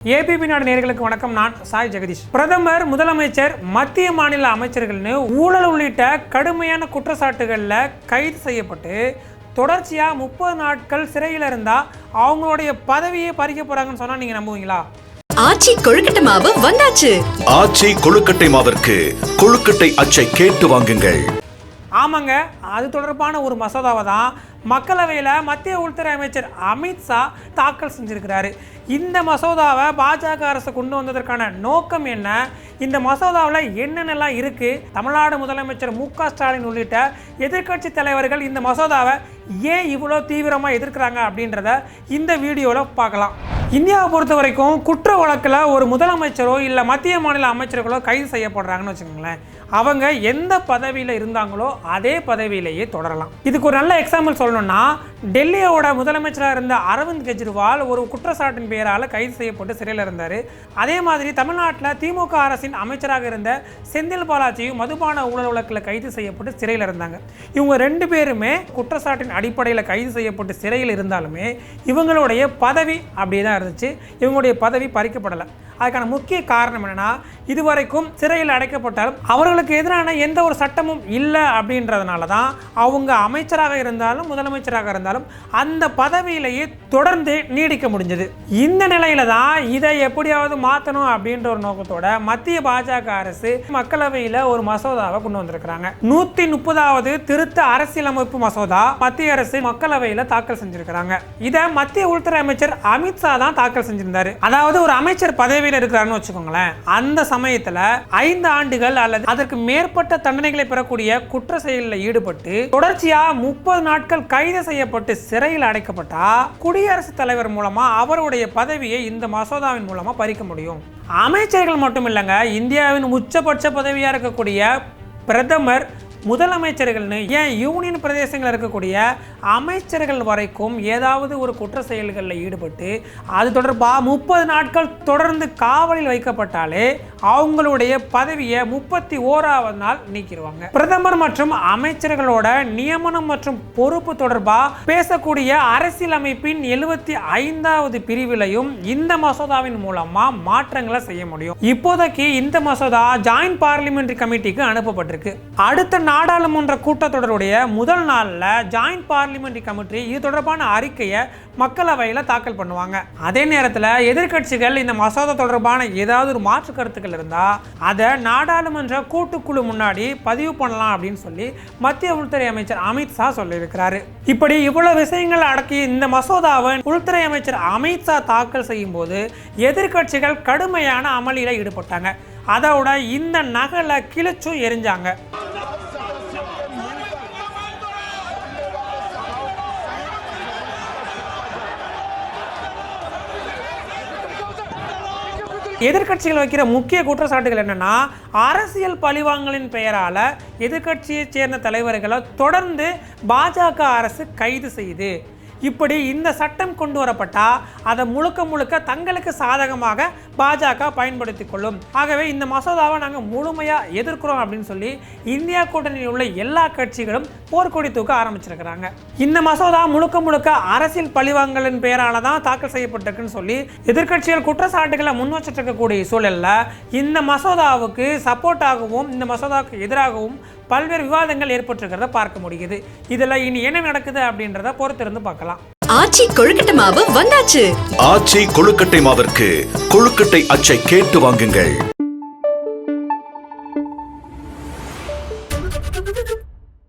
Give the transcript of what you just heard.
ABP நாடு நேயர்களுக்கு வணக்கம். நான் சாய் ஜெகதீஷ். பிரதமர், முதலமைச்சர், மத்திய மாநில அமைச்சர்கள்னு ஊழல் உள்ளிட்ட கடுமையான குற்றச்சாட்டுகளில் கைது செய்யப்பட்டு தொடர்ச்சியாக 30 நாட்கள் சிறையில் இருந்தால் அவங்களுடைய பதவியே பறிக்க போறாங்கன்னு சொன்னா நீங்க நம்புவீங்களா? ஆச்சி கொழுக்கட்டை மாவு வந்தாச்சு. ஆச்சி கொழுக்கட்டை மாவிற்கு கொழுக்கட்டை அச்சை கேட்டு வாங்குங்கள். ஆமாங்க, அது தொடர்பான ஒரு மசோதாவை தான் மக்களவையில் மத்திய உள்துறை அமைச்சர் அமித்ஷா தாக்கல் செஞ்சிருக்கிறாரு. இந்த மசோதாவை பாஜக அரசு கொண்டு வந்ததற்கான நோக்கம் என்ன, இந்த மசோதாவில் என்னென்னலாம் இருக்குது, தமிழ்நாடு முதலமைச்சர் மு.க.ஸ்டாலின் உள்ளிட்ட எதிர்க்கட்சி தலைவர்கள் இந்த மசோதாவை ஏன் இவ்வளோ தீவிரமாக எதிர்க்கிறாங்க அப்படின்றத இந்த வீடியோவில் பார்க்கலாம். இந்தியாவை பொறுத்த வரைக்கும் குற்ற வழக்கில் ஒரு முதலமைச்சரோ இல்லை மத்திய மாநில அமைச்சர்களோ கைது செய்யப்படுறாங்கன்னு வச்சுக்கோங்களேன், அவங்க எந்த பதவியில் இருந்தாங்களோ அதே பதவியிலேயே தொடரலாம். இதுக்கு ஒரு நல்ல எக்ஸாம்பிள் சொல்லணும்னா, டெல்லியோட முதலமைச்சராக இருந்த அரவிந்த் கெஜ்ரிவால் ஒரு குற்றச்சாட்டின் பெயரால் கைது செய்யப்பட்டு சிறையில் இருந்தார். அதே மாதிரி தமிழ்நாட்டில் திமுக அரசின் அமைச்சராக இருந்த செந்தில் பாலாஜியும் மதுபான ஊழல் வழக்கில் கைது செய்யப்பட்டு சிறையில் இருந்தாங்க. இவங்க 2 பேருமே குற்றச்சாட்டின் அடிப்படையில் கைது செய்யப்பட்டு சிறையில் இருந்தாலுமே இவங்களுடைய பதவி அப்படியே தான் இருந்துச்சு. இவங்களுடைய பதவி பறிக்கப்படலை. அதுக்கான முக்கிய காரணம் என்னன்னா, இதுவரைக்கும் சிறையில் அடைக்கப்பட்டாலும் அவர்களுக்கு எதிரான எந்த ஒரு சட்டமும் இல்லை அப்படின்றதுனால தான் அவங்க அமைச்சராக இருந்தாலும் முதலமைச்சராக இருந்தாலும் அந்த பதவியிலேயே தொடர்ந்து நீடிக்க முடிஞ்சது. இந்த நிலையில தான் இதை எப்படியாவது மாற்றணும் அப்படின்ற ஒரு நோக்கத்தோட மத்திய பாஜக அரசு மக்களவையில் ஒரு மசோதாவை கொண்டு வந்திருக்கிறாங்க. 130வது திருத்த அரசியலமைப்பு மசோதா மத்திய அரசு மக்களவையில் தாக்கல் செஞ்சிருக்கிறாங்க. இதை மத்திய உள்துறை அமைச்சர் அமித்ஷா தான் தாக்கல் செஞ்சிருந்தாரு. அதாவது ஒரு அமைச்சர் பதவி இருக்கிறான்னு வச்சுக்கோங்களேன், அந்த சமயத்துல 5 ஆண்டுகள் அல்லது அதற்கு மேற்பட்ட தண்டனைகளை பெறக்கூடிய குற்ற செயலில் ஈடுபட்டு தொடர்ச்சியா 30 நாட்கள் கைது செய்யப்பட்டு சிறையில் அடைக்கப்பட்டா குடியரசுத் தலைவர் மூலமா அவருடைய பதவியை இந்த மசோதாவின் மூலமா பறிக்க முடியும். அமைச்சர்கள் மட்டும் இல்லைங்க, இந்தியாவின் உச்சபட்ச பதவியா இருக்கக்கூடிய பிரதமர், முதலமைச்சர்கள்னு ஏன் யூனியன் பிரதேசங்களில் இருக்கக்கூடிய அமைச்சர்கள் வரைக்கும் ஏதாவது ஒரு குற்ற செயல்களில் ஈடுபட்டு அது தொடர்பாக 30 நாட்கள் தொடர்ந்து காவலில் வைக்கப்பட்டாலே அவங்களுடைய பதவியை 31வது நாள் நீக்கிடுவாங்க. பிரதமர் மற்றும் அமைச்சர்களோட நியமனம் மற்றும் பொறுப்பு தொடர்பாக பேசக்கூடிய அரசியலமைப்பின் 75வது பிரிவிலையும் இந்த மசோதாவின் மூலமா மாற்றங்களை செய்ய முடியும். இப்போதைக்கு இந்த மசோதா ஜாயிண்ட் பார்லிமெண்டரி கமிட்டிக்கு அனுப்பப்பட்டிருக்கு. அடுத்த நாடாளுமன்ற கூட்டத்தொடருடைய முதல் நாளில் ஜாயிண்ட் பார்லிமெண்டரி கமிட்டி இது தொடர்பான அறிக்கையை மக்களவையில் தாக்கல் பண்ணுவாங்க. அதே நேரத்தில் எதிர்க்கட்சிகள் இந்த மசோதா தொடர்பான ஏதாவது ஒரு மாற்று கருத்துக்கள் இருந்தால் அதை நாடாளுமன்ற கூட்டுக்குழு முன்னாடி பதிவு பண்ணலாம் அப்படின்னு சொல்லி மத்திய உள்துறை அமைச்சர் அமித்ஷா சொல்லியிருக்கிறாரு. இப்படி இவ்வளவு விஷயங்கள் அடக்கி இந்த மசோதாவை உள்துறை அமைச்சர் அமித்ஷா தாக்கல் செய்யும் போது எதிர்க்கட்சிகள் கடுமையான அமளியில் ஈடுபட்டாங்க. அதோட இந்த நகலை கிழிச்சும் எரிஞ்சாங்க. எதிர்க்கட்சிகள் வைக்கிற முக்கிய குற்றச்சாட்டுகள் என்னன்னா, அரசியல் பழிவாங்கலின் பெயரால் எதிர்க்கட்சியைச் சேர்ந்த தலைவர்களை தொடர்ந்து பாஜக அரசு கைது செய்து, இப்படி இந்த சட்டம் கொண்டு வரப்பட்டா அதை முழுக்க தங்களுக்கு சாதகமாக பாஜக பயன்படுத்திக் கொள்ளும். ஆகவே இந்த மசோதாவை நாங்கள் முழுமையாக எதிர்க்கிறோம் அப்படின்னு சொல்லி இந்தியா கூட்டணியில் உள்ள எல்லா கட்சிகளும் போர்க்கொடி தூக்க ஆரம்பிச்சிருக்கிறாங்க. இந்த மசோதா முழுக்க அரசியல் பழிவாங்கலின் பெயரால தான் தாக்கல் செய்யப்பட்டிருக்குன்னு சொல்லி எதிர்க்கட்சிகள் குற்றச்சாட்டுகளை முன் வச்சிட்டு இருக்கக்கூடிய சூழலில் இந்த மசோதாவுக்கு சப்போர்ட்டாகவும் இந்த மசோதாவுக்கு எதிராகவும் பல்வேறு விவாதங்கள் ஏற்பட்டிருக்கிறத பார்க்க முடியுது. இதுல இனி என்ன நடக்குது அப்படின்றத பொறுத்திருந்து பார்க்கலாம். ஆச்சி கொழுக்கட்டை மாவு வந்தாச்சு. ஆச்சி கொழுக்கட்டை மாவிற்கு கொழுக்கட்டை அச்சை கேட்டு வாங்குங்கள்.